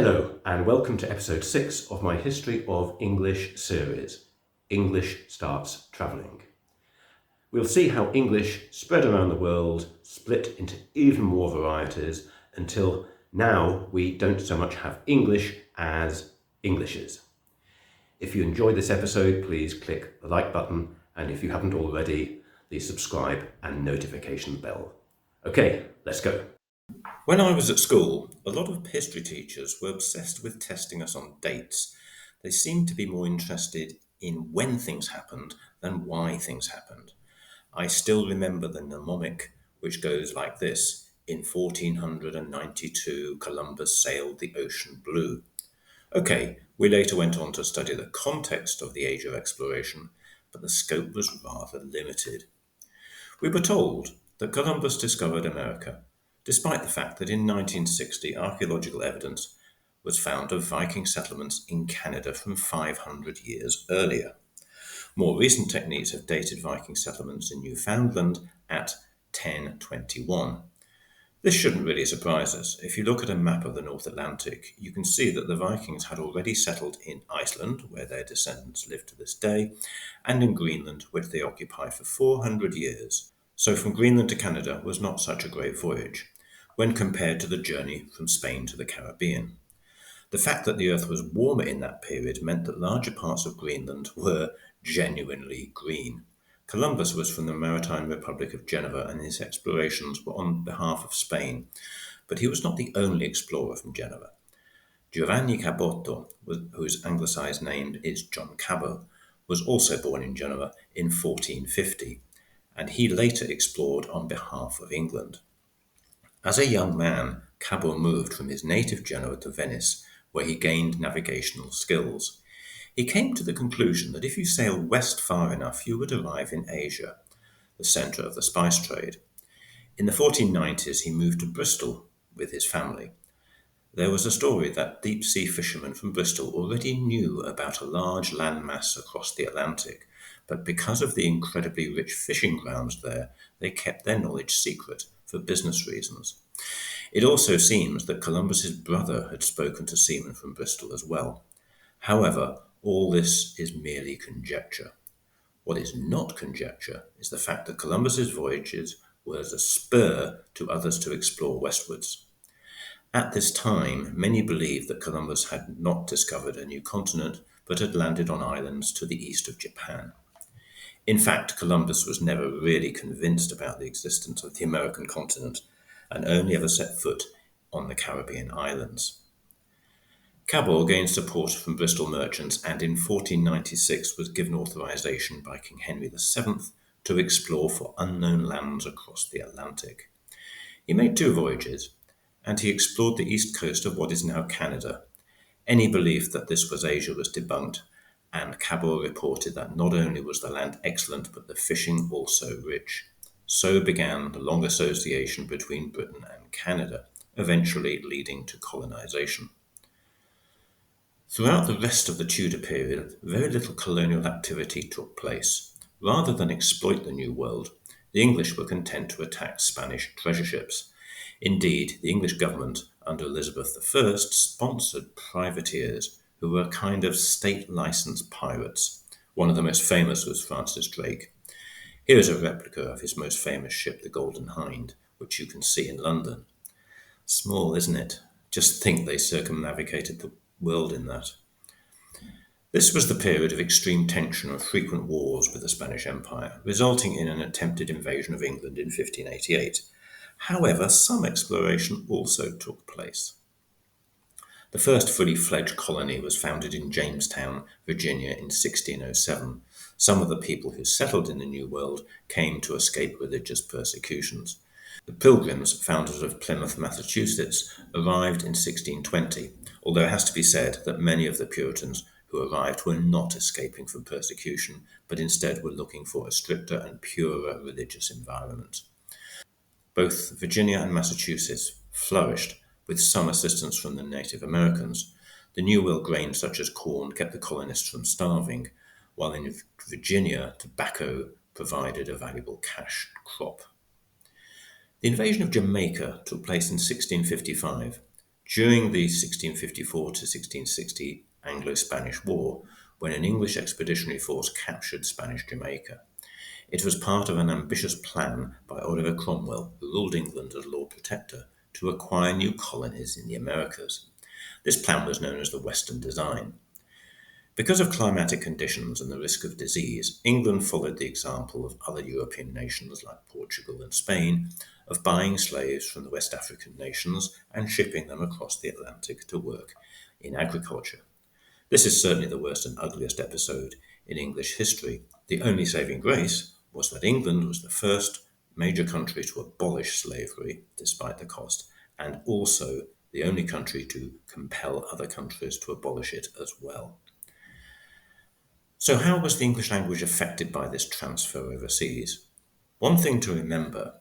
Hello, and welcome to episode 6 of my History of English series, English Starts Travelling. We'll see how English spread around the world, split into even more varieties, until now we don't so much have English as Englishes. If you enjoyed this episode, please click the like button, and if you haven't already, the subscribe and notification bell. Okay, let's go. When I was at school, a lot of history teachers were obsessed with testing us on dates. They seemed to be more interested in when things happened than why things happened. I still remember the mnemonic, which goes like this: in 1492, Columbus sailed the ocean blue. Okay, we later went on to study the context of the age of exploration, but the scope was rather limited. We were told that Columbus discovered America, despite the fact that in 1960 archaeological evidence was found of Viking settlements in Canada from 500 years earlier. More recent techniques have dated Viking settlements in Newfoundland at 1021. This shouldn't really surprise us. If you look at a map of the North Atlantic, you can see that the Vikings had already settled in Iceland, where their descendants live to this day, and in Greenland, which they occupied for 400 years. So from Greenland to Canada was not such a great voyage, when compared to the journey from Spain to the Caribbean. The fact that the Earth was warmer in that period meant that larger parts of Greenland were genuinely green. Columbus was from the Maritime Republic of Geneva, and his explorations were on behalf of Spain. But he was not the only explorer from Geneva. Giovanni Caboto, whose anglicised name is John Cabot, was also born in Geneva in 1450, and he later explored on behalf of England. As a young man, Cabot moved from his native Genoa to Venice, where he gained navigational skills. He came to the conclusion that if you sail west far enough, you would arrive in Asia, the centre of the spice trade. In the 1490s, he moved to Bristol with his family. There was a story that deep-sea fishermen from Bristol already knew about a large landmass across the Atlantic, but because of the incredibly rich fishing grounds there, they kept their knowledge secret for business reasons. It also seems that Columbus's brother had spoken to seamen from Bristol as well. However, all this is merely conjecture. What is not conjecture is the fact that Columbus's voyages were as a spur to others to explore westwards. At this time, many believed that Columbus had not discovered a new continent, but had landed on islands to the east of Japan. In fact, Columbus was never really convinced about the existence of the American continent, and only ever set foot on the Caribbean islands. Cabot gained support from Bristol merchants, and in 1496 was given authorization by King Henry VII to explore for unknown lands across the Atlantic. He made 2 voyages, and he explored the east coast of what is now Canada. Any belief that this was Asia was debunked, and Cabot reported that not only was the land excellent, but the fishing also rich. So began the long association between Britain and Canada, eventually leading to colonization. Throughout the rest of the Tudor period, very little colonial activity took place. Rather than exploit the New World, the English were content to attack Spanish treasure ships. Indeed, the English government, under Elizabeth I, sponsored privateers who were kind of state-licensed pirates. One of the most famous was Francis Drake. Here is a replica of his most famous ship, the Golden Hind, which you can see in London. Small, isn't it? Just think they circumnavigated the world in that. This was the period of extreme tension and frequent wars with the Spanish Empire, resulting in an attempted invasion of England in 1588. However, some exploration also took place. The first fully fledged colony was founded in Jamestown, Virginia in 1607. Some of the people who settled in the New World came to escape religious persecutions. The Pilgrims, founders of Plymouth, Massachusetts, arrived in 1620, although it has to be said that many of the Puritans who arrived were not escaping from persecution, but instead were looking for a stricter and purer religious environment. Both Virginia and Massachusetts flourished with some assistance from the Native Americans. The New World grain such as corn kept the colonists from starving, while in Virginia, tobacco provided a valuable cash crop. The invasion of Jamaica took place in 1655. During the 1654 to 1660 Anglo-Spanish War, when an English expeditionary force captured Spanish Jamaica, it was part of an ambitious plan by Oliver Cromwell, who ruled England as Lord Protector, to acquire new colonies in the Americas. This plan was known as the Western Design. Because of climatic conditions and the risk of disease, England followed the example of other European nations like Portugal and Spain of buying slaves from the West African nations and shipping them across the Atlantic to work in agriculture. This is certainly the worst and ugliest episode in English history. The only saving grace was that England was the first major country to abolish slavery, despite the cost, and also the only country to compel other countries to abolish it as well. So how was the English language affected by this transfer overseas? One thing to remember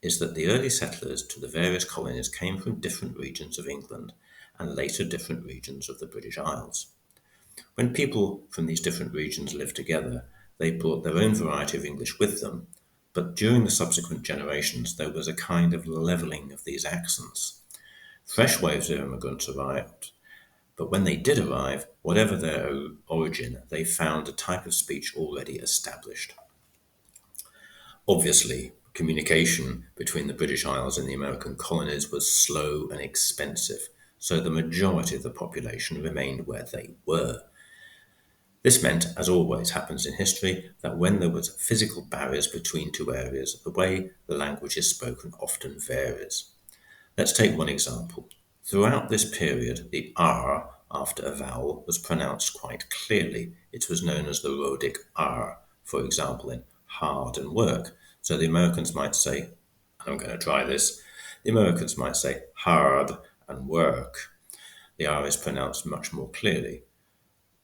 is that the early settlers to the various colonies came from different regions of England and later different regions of the British Isles. When people from these different regions lived together, they brought their own variety of English with them, but during the subsequent generations there was a kind of levelling of these accents. Fresh waves of immigrants arrived, but when they did arrive, whatever their origin, they found a type of speech already established. Obviously, communication between the British Isles and the American colonies was slow and expensive, so the majority of the population remained where they were. This meant, as always happens in history, that when there was physical barriers between two areas, the way the language is spoken often varies. Let's take one example. Throughout this period, the R after a vowel was pronounced quite clearly. It was known as the rhotic R, for example, in hard and work. So the Americans might say, I'm going to try this, the Americans might say hard and work. The R is pronounced much more clearly.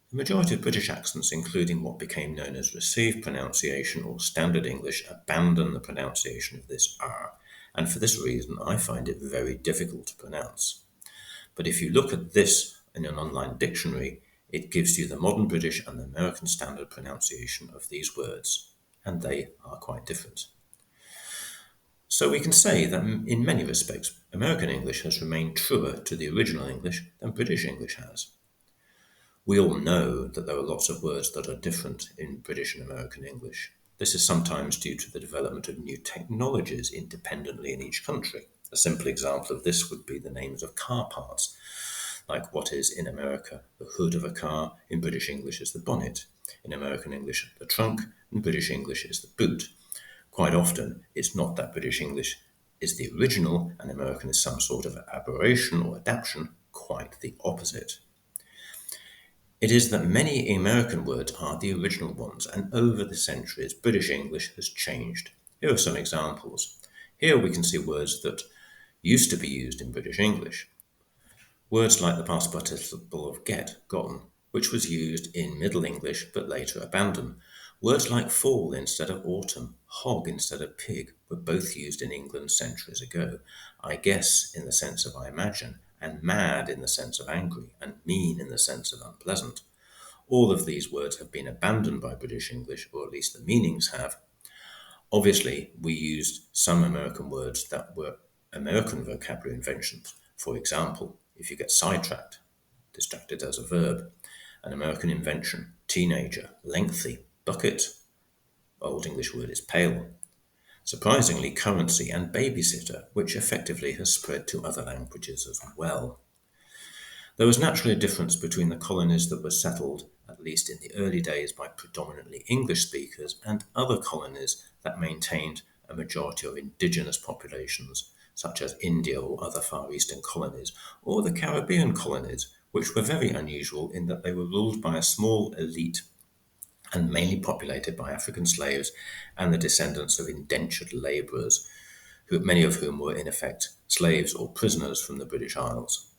The majority of British accents, including what became known as received pronunciation or standard English, abandon the pronunciation of this R, and for this reason I find it very difficult to pronounce. But if you look at this in an online dictionary, it gives you the modern British and the American standard pronunciation of these words, and they are quite different. So we can say that in many respects, American English has remained truer to the original English than British English has. We all know that there are lots of words that are different in British and American English. This is sometimes due to the development of new technologies independently in each country. A simple example of this would be the names of car parts, like what is in America the hood of a car, in British English is the bonnet, in American English the trunk, in British English is the boot. Quite often, it's not that British English is the original and American is some sort of aberration or adaptation, quite the opposite. It is that many American words are the original ones, and over the centuries, British English has changed. Here are some examples. Here we can see words that used to be used in British English. Words like the past participle of get, gotten, which was used in Middle English but later abandoned. Words like fall instead of autumn, hog instead of pig, were both used in England centuries ago. I guess in the sense of I imagine, and mad in the sense of angry, and mean in the sense of unpleasant. All of these words have been abandoned by British English, or at least the meanings have. Obviously, we used some American words that were American vocabulary inventions. For example, if you get sidetracked, distracted as a verb, an American invention, teenager, lengthy, bucket, Old English word is pale. Surprisingly, currency and babysitter, which effectively has spread to other languages as well. There was naturally a difference between the colonies that were settled, at least in the early days, by predominantly English speakers and other colonies that maintained a majority of indigenous populations, such as India or other Far Eastern colonies, or the Caribbean colonies, which were very unusual in that they were ruled by a small elite and mainly populated by African slaves and the descendants of indentured labourers, many of whom were in effect slaves or prisoners from the British Isles.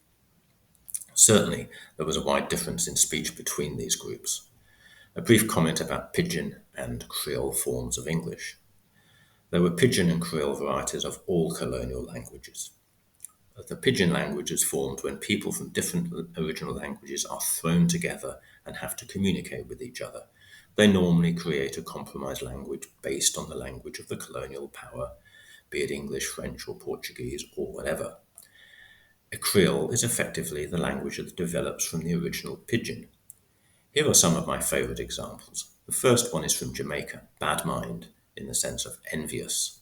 Certainly, there was a wide difference in speech between these groups. A brief comment about Pidgin and Creole forms of English. There were Pidgin and Creole varieties of all colonial languages. The Pidgin language is formed when people from different original languages are thrown together and have to communicate with each other. They normally create a compromise language based on the language of the colonial power, be it English, French, or Portuguese, or whatever. A Creole is effectively the language that develops from the original Pidgin. Here are some of my favourite examples. The first one is from Jamaica, bad mind, in the sense of envious.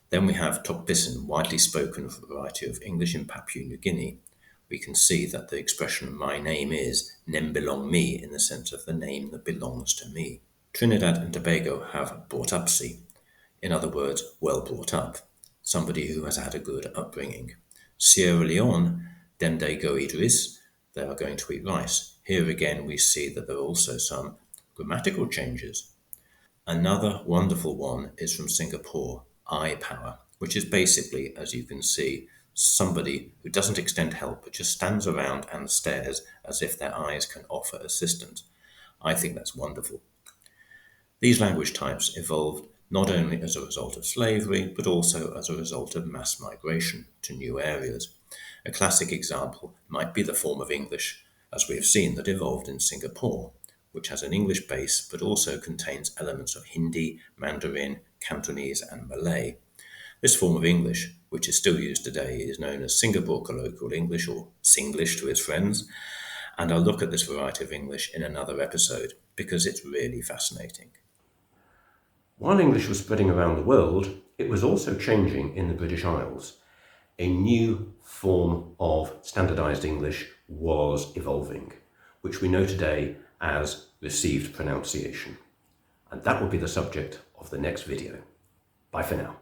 Then we have Tokbisin, widely spoken variety of English in Papua New Guinea. We can see that the expression my name is nem belong me in the sense of the name that belongs to me. Trinidad and Tobago have brought upsi, in other words, well brought up, somebody who has had a good upbringing. Sierra Leone, dem they go eat rice, they are going to eat rice. Here again we see that there are also some grammatical changes. Another wonderful one is from Singapore, eye power, which is basically, as you can see, somebody who doesn't extend help but just stands around and stares as if their eyes can offer assistance. I think that's wonderful. These language types evolved not only as a result of slavery, but also as a result of mass migration to new areas. A classic example might be the form of English, as we have seen, that evolved in Singapore, which has an English base but also contains elements of Hindi, Mandarin, Cantonese, and Malay. This form of English, which is still used today, is known as Singapore Colloquial English, or Singlish to its friends, and I'll look at this variety of English in another episode because it's really fascinating. While English was spreading around the world, it was also changing in the British Isles. A new form of standardized English was evolving, which we know today as received pronunciation. And that will be the subject of the next video. Bye for now.